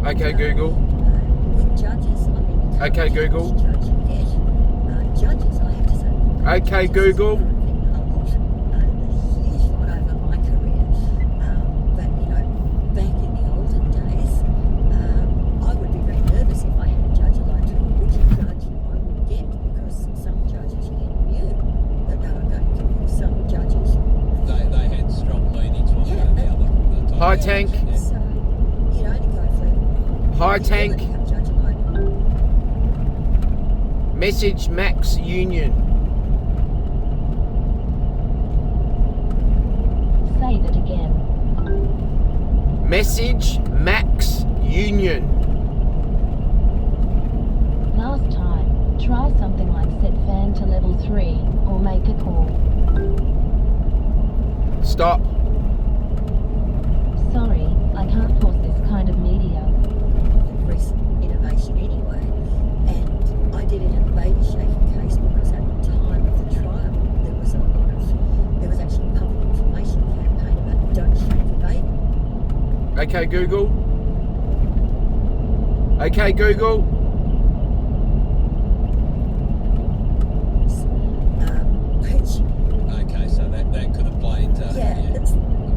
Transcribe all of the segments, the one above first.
Okay, Google. With judges, I mean, you can't Okay, Google. judge you dead. Judges, I have to say. Okay, judges Google. have been a huge lot over my career. But, you know, back in the olden days, I would be very nervous if I had a judge alone to which judge I would get, because some judges you knew that they were going to convict. Some judges. They had strong leanings one way or the other. Hi, Tank. So you'd only go for. Hi, you'd Tank. really have a judge alone. Message Max Union. Say that again. Message Max Union. Last time, try something like set fan to level 3 or make a call. Stop. Sorry, I can't force this kind of media. Recent innovation anyway, and I did it in the baby shaking case because at the time of the trial there was actually a public information campaign about don't shake the baby. Okay, Google. Okay, Google. Which Okay, so that could have played.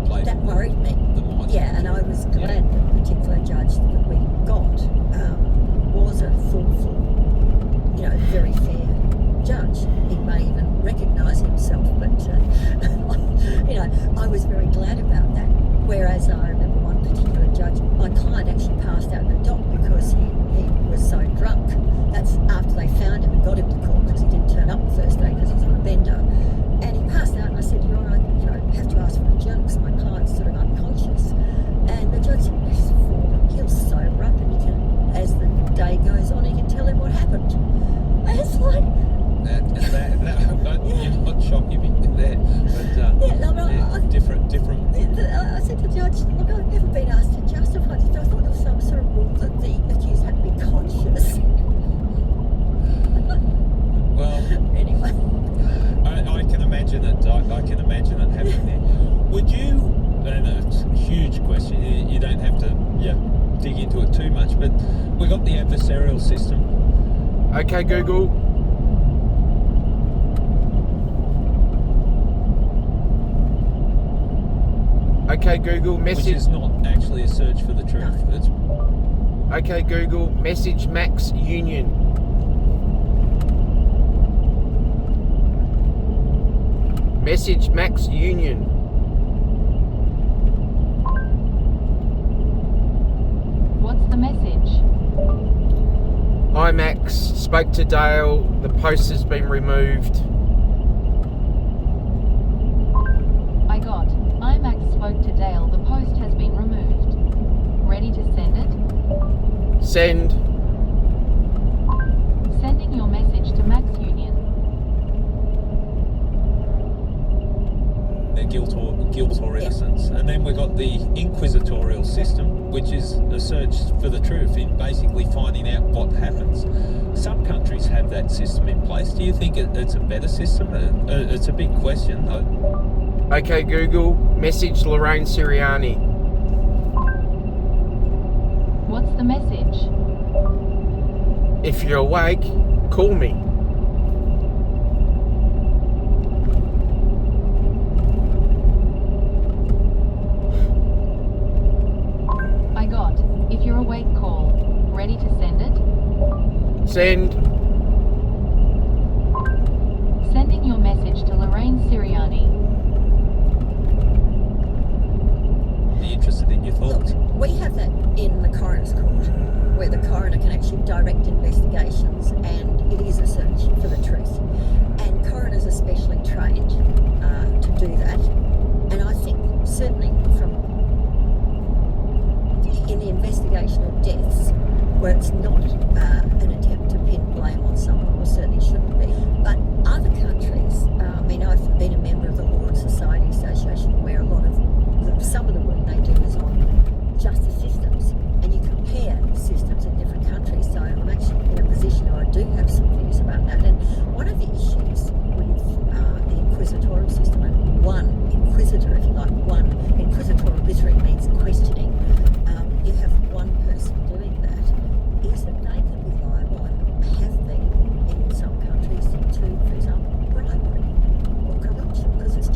Played that worried me. the mind. Yeah, and I was glad that the particular judge that we got was a thoughtful, you know, very fair judge. He may even recognise himself, but you know, I was very glad about that. Whereas I remember one particular judge, my client actually passed out in the dock because he was so drunk. That's after they found him and got him to court because he didn't turn up the first day because he was on a bender. And he passed out, and I said, Your Honour, I have to ask for a joke because my client's sort of unconscious. And the judge said, he'll sober up, and you can, as the day goes on, you can tell him what happened. And it's like, You're not shocking me there, but different. I said to the judge, look, I've never been asked to justify this. I thought there was some sort of rule that the accused had to be conscious. Well, Anyway. I can imagine it. I can imagine it happening there. Would you? And it's a huge question. You don't have to dig into it too much. But we got the adversarial system. Okay, Google. Okay, Google. Which Message. is not actually a search for the truth. No. It's Okay, Google. Message Max Union. Message Max Union. What's the message? Hi, Max. Spoke to Dale. The post has been removed. I got. IMAX spoke to Dale. The post has been removed. Ready to send it? Send. Sending your message to Max Union. their guilt or innocence. And then we've got the inquisitorial system, which is a search for the truth in basically finding out what happens. Some countries have that system in place. Do you think it's a better system? It's a big question, though. Okay, Google, message Lorraine Sirianni. What's the message? If you're awake, call me. I got. If you're awake, call. Ready to send it? Send. Sending your message to Lorraine Sirianni. Be interested in your thoughts. Look, we have that in the coroner's court, where the coroner can actually direct investigations, and it is a search for the truth. And coroners are specially trained to do that. And I think certainly in the investigation of deaths, where it's not an attempt to pin blame on someone